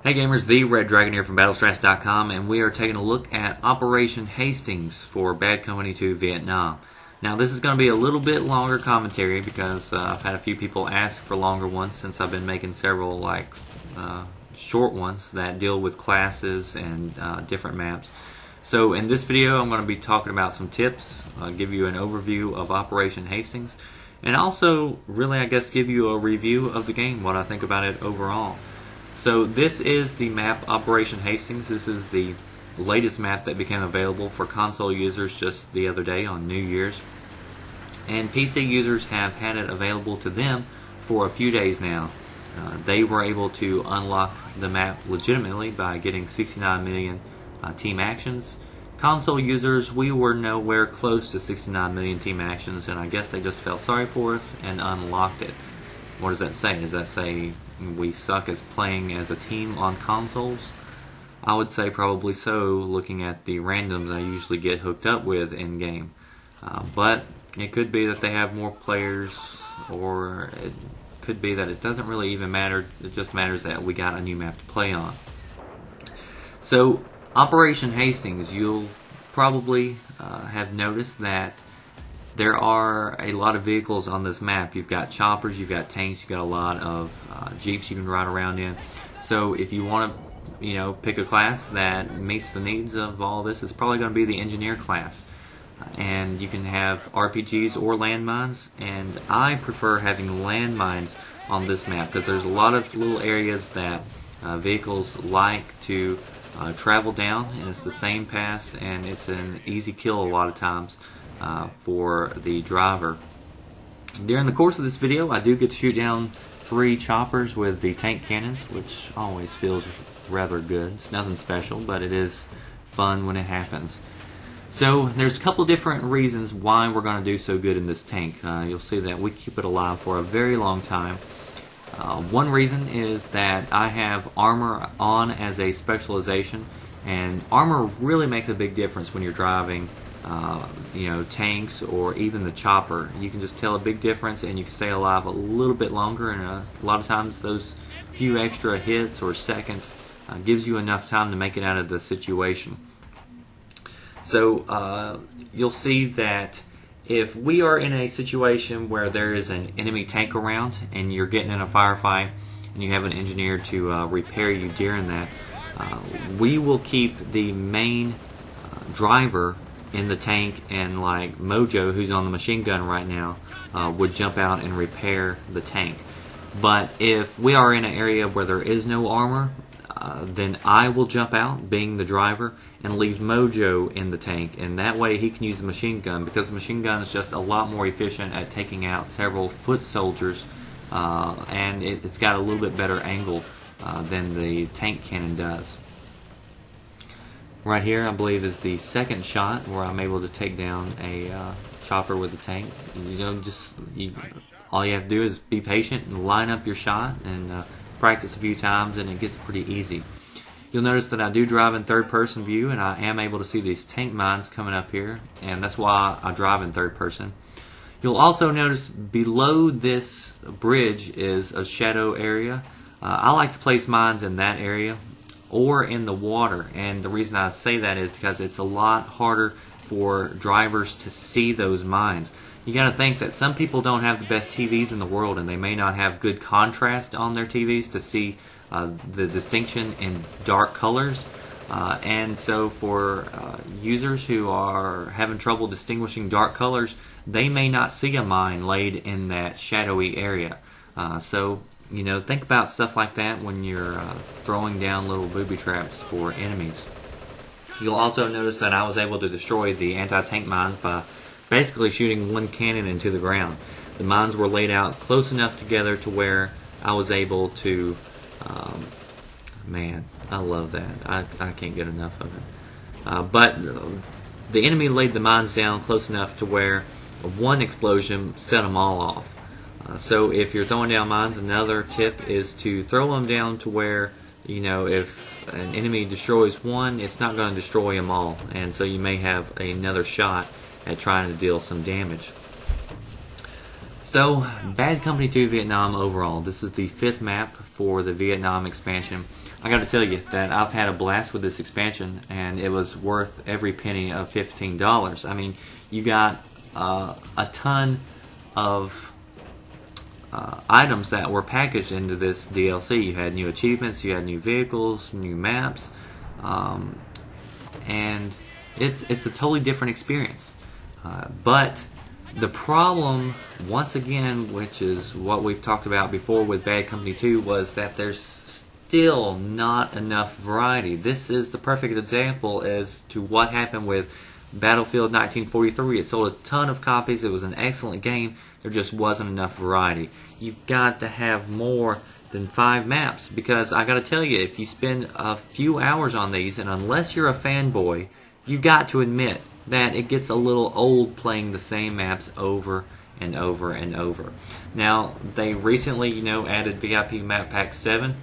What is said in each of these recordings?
Hey gamers, the Red Dragon here from Battlestrats.com, and we are taking a look at Operation Hastings for Bad Company 2 Vietnam. Now this is going to be a little bit longer commentary because I've had a few people ask for longer ones since I've been making several short ones that deal with classes and different maps. So in this video I'm going to be talking about some tips, give you an overview of Operation Hastings, and also really I guess give you a review of the game, what I think about it overall. So this is the map Operation Hastings. This is the latest map that became available for console users just the other day on New Year's. And PC users have had it available to them for a few days now. They were able to unlock the map legitimately by getting 69 million team actions. Console users, we were nowhere close to 69 million team actions, and I guess they just felt sorry for us and unlocked it. What does that say? Does that say we suck as playing as a team on consoles? I would say probably so, looking at the randoms I usually get hooked up with in game. But it could be that they have more players, or it could be that it doesn't really even matter. It just matters that we got a new map to play on. So Operation Hastings, you'll probably have noticed that there are a lot of vehicles on this map. You've got choppers, you've got tanks, you've got a lot of jeeps you can ride around in. So if you want to, pick a class that meets the needs of all this, it's probably going to be the engineer class. And you can have RPGs or landmines, and I prefer having landmines on this map because there's a lot of little areas that vehicles like to travel down, and it's the same pass, and it's an easy kill a lot of times for the driver. During the course of this video, I do get to shoot down 3 choppers with the tank cannons, which always feels rather good. It's nothing special, but it is fun when it happens. So there's a couple different reasons why we're going to do so good in this tank. You'll see that we keep it alive for a very long time. One reason is that I have armor on as a specialization, and armor really makes a big difference when you're driving tanks or even the chopper. You can just tell a big difference, and you can stay alive a little bit longer, and a lot of times those few extra hits or seconds gives you enough time to make it out of the situation. So you'll see that if we are in a situation where there is an enemy tank around and you're getting in a firefight and you have an engineer to repair you during that, we will keep the main driver in the tank, and like Mojo, who's on the machine gun right now, would jump out and repair the tank. But if we are in an area where there is no armor, then I will jump out, being the driver, and leave Mojo in the tank, and that way he can use the machine gun, because the machine gun is just a lot more efficient at taking out several foot soldiers, and it's got a little bit better angle than the tank cannon does. Right here, I believe, is the second shot where I'm able to take down a chopper with a tank. All you have to do is be patient and line up your shot and practice a few times, and it gets pretty easy. You'll notice that I do drive in third-person view, and I am able to see these tank mines coming up here, and that's why I drive in third person. You'll also notice below this bridge is a shadow area. I like to place mines in that area or in the water, and the reason I say that is because it's a lot harder for drivers to see those mines. You got to think that some people don't have the best TVs in the world, and they may not have good contrast on their TVs to see the distinction in dark colors, and so for users who are having trouble distinguishing dark colors, they may not see a mine laid in that shadowy area. So think about stuff like that when you're throwing down little booby traps for enemies. You'll also notice that I was able to destroy the anti-tank mines by basically shooting one cannon into the ground. The mines were laid out close enough together to where I was able to, man, I love that. I can't get enough of it. But the enemy laid the mines down close enough to where one explosion set them all off. So if you're throwing down mines, another tip is to throw them down to where, if an enemy destroys one, it's not going to destroy them all. And so you may have another shot at trying to deal some damage. So, Bad Company 2 Vietnam overall. This is the 5th map for the Vietnam expansion. I got to tell you that I've had a blast with this expansion, and it was worth every penny of $15. I mean, you got a ton of items that were packaged into this DLC. You had new achievements, you had new vehicles, new maps, and it's a totally different experience. But the problem, once again, which is what we've talked about before with Bad Company 2, was that there's still not enough variety. This is the perfect example as to what happened with Battlefield 1943. It sold a ton of copies. It was an excellent game. There just wasn't enough variety. You've got to have more than 5 maps, because I got to tell you, if you spend a few hours on these, and unless you're a fanboy, you got to admit that it gets a little old playing the same maps over and over and over. Now, they recently, added VIP Map Pack 7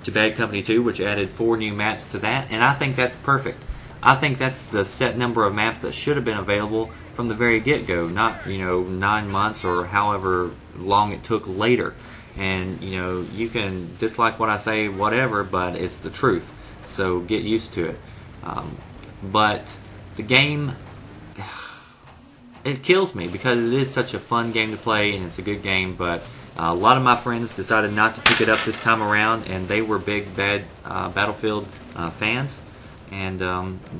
to Bad Company 2, which added 4 new maps to that, and I think that's perfect. I think that's the set number of maps that should have been available from the very get-go, not 9 months or however long it took later. And you can dislike what I say, whatever, but it's the truth, so get used to it. But the game, it kills me because it is such a fun game to play and it's a good game, but a lot of my friends decided not to pick it up this time around, and they were big Battlefield fans. And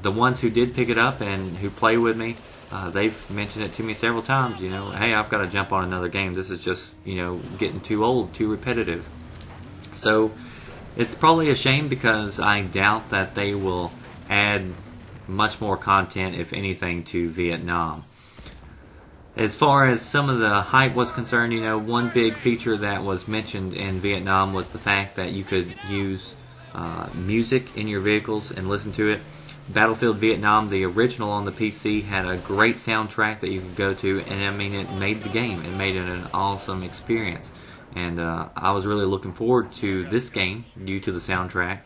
the ones who did pick it up and who play with me, they've mentioned it to me several times, hey, I've got to jump on another game. This is just, getting too old, too repetitive. So it's probably a shame, because I doubt that they will add much more content, if anything, to Vietnam. As far as some of the hype was concerned, one big feature that was mentioned in Vietnam was the fact that you could use music in your vehicles and listen to it. Battlefield Vietnam, the original on the PC, had a great soundtrack that you could go to, and I mean, it made the game. It made it an awesome experience. And I was really looking forward to this game due to the soundtrack.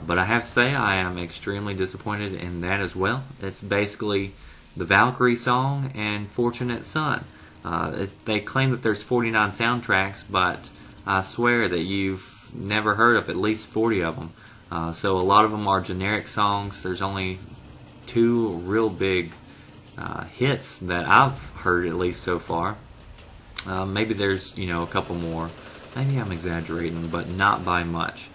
But I have to say, I am extremely disappointed in that as well. It's basically the Valkyrie song and Fortunate Son. They claim that there's 49 soundtracks, but I swear that you've never heard of at least 40 of them. So a lot of them are generic songs. There's only 2 real big hits that I've heard, at least so far. Maybe there's a couple more. Maybe I'm exaggerating, but not by much.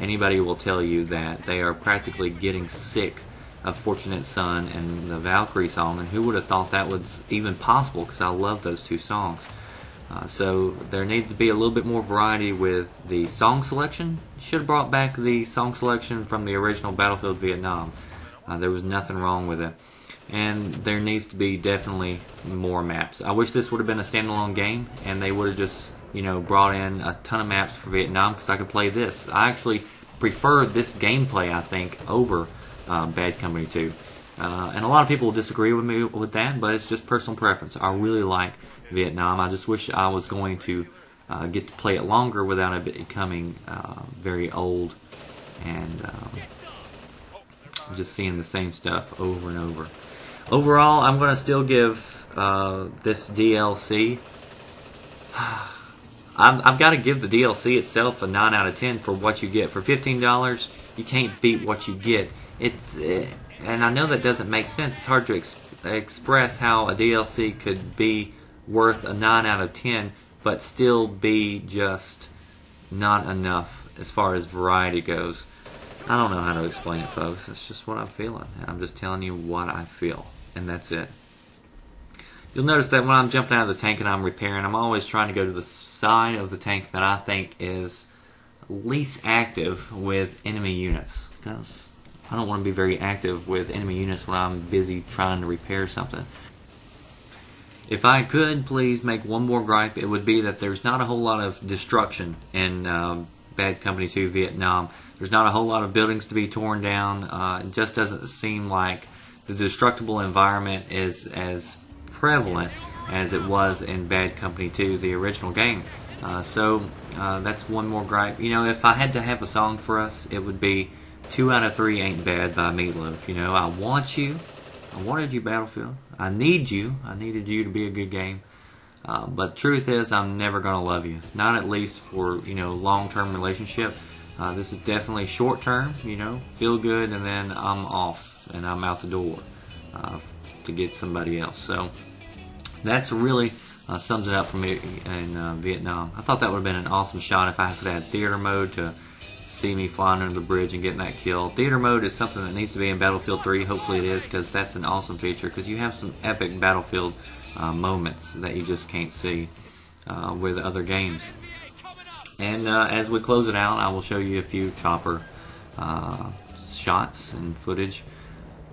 Anybody will tell you that they are practically getting sick of Fortunate Son and the Valkyrie song, and who would have thought that was even possible, because I love those 2 songs. So there needs to be a little bit more variety with the song selection. Should have brought back the song selection from the original Battlefield Vietnam. There was nothing wrong with it. And there needs to be definitely more maps. I wish this would have been a standalone game, and they would have just brought in a ton of maps for Vietnam, because I could play this. I actually prefer this gameplay, I think, over Bad Company 2. And a lot of people will disagree with me with that, but it's just personal preference. I really like Vietnam. I just wish I was going to get to play it longer without it becoming very old and just seeing the same stuff over and over. Overall, I'm going to still give this DLC... I've got to give the DLC itself a 9 out of 10 for what you get. For $15, you can't beat what you get. And I know that doesn't make sense. It's hard to express how a DLC could be worth a 9 out of 10, but still be just not enough as far as variety goes. I don't know how to explain it, folks. It's just what I'm feeling. I'm just telling you what I feel, and that's it. You'll notice that when I'm jumping out of the tank and I'm repairing, I'm always trying to go to the side of the tank that I think is least active with enemy units, because I don't want to be very active with enemy units when I'm busy trying to repair something. If I could please make one more gripe, it would be that there's not a whole lot of destruction in Bad Company 2 Vietnam. There's not a whole lot of buildings to be torn down. It just doesn't seem like the destructible environment is as prevalent as it was in Bad Company 2, the original game. So that's one more gripe. If I had to have a song for us, it would be 2 out of 3 Ain't Bad by Meatloaf. I want you. I wanted you, Battlefield. I need you. I needed you to be a good game. But truth is, I'm never going to love you. Not at least for, long-term relationship. This is definitely short-term, feel good, and then I'm off and I'm out the door to get somebody else. So that's really sums it up for me in Vietnam. I thought that would have been an awesome shot if I could have theater mode to see me flying under the bridge and getting that kill. Theater mode is something that needs to be in Battlefield 3. Hopefully it is, because that's an awesome feature, because you have some epic Battlefield moments that you just can't see with other games. And as we close it out, I will show you a few chopper shots and footage.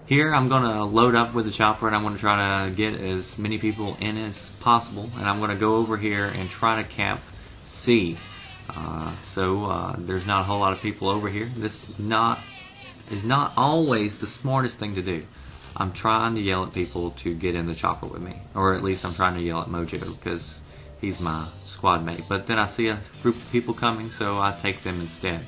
Here I'm going to load up with the chopper, and I'm going to try to get as many people in as possible, and I'm going to go over here and try to cap C. So there's not a whole lot of people over here. This is not always the smartest thing to do. I'm trying to yell at people to get in the chopper with me, or at least I'm trying to yell at Mojo because he's my squad mate. But then I see a group of people coming, so I take them instead.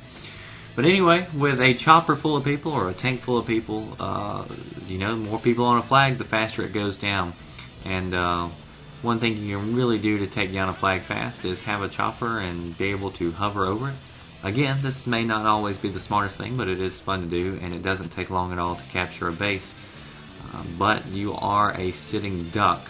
But anyway, with a chopper full of people or a tank full of people, more people on a flag, the faster it goes down. And one thing you can really do to take down a flag fast is have a chopper and be able to hover over it. Again, this may not always be the smartest thing, but it is fun to do, and it doesn't take long at all to capture a base. But you are a sitting duck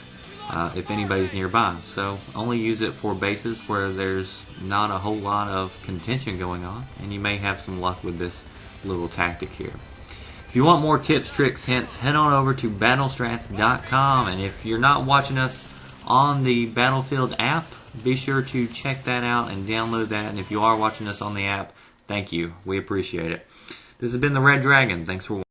if anybody's nearby. So only use it for bases where there's not a whole lot of contention going on, and you may have some luck with this little tactic here. If you want more tips, tricks, hints, head on over to battlestrats.com, and if you're not watching us on the Battlefield app, be sure to check that out and download that. And if you are watching us on the app, thank you. We appreciate it. This has been the Red Dragon. Thanks for watching.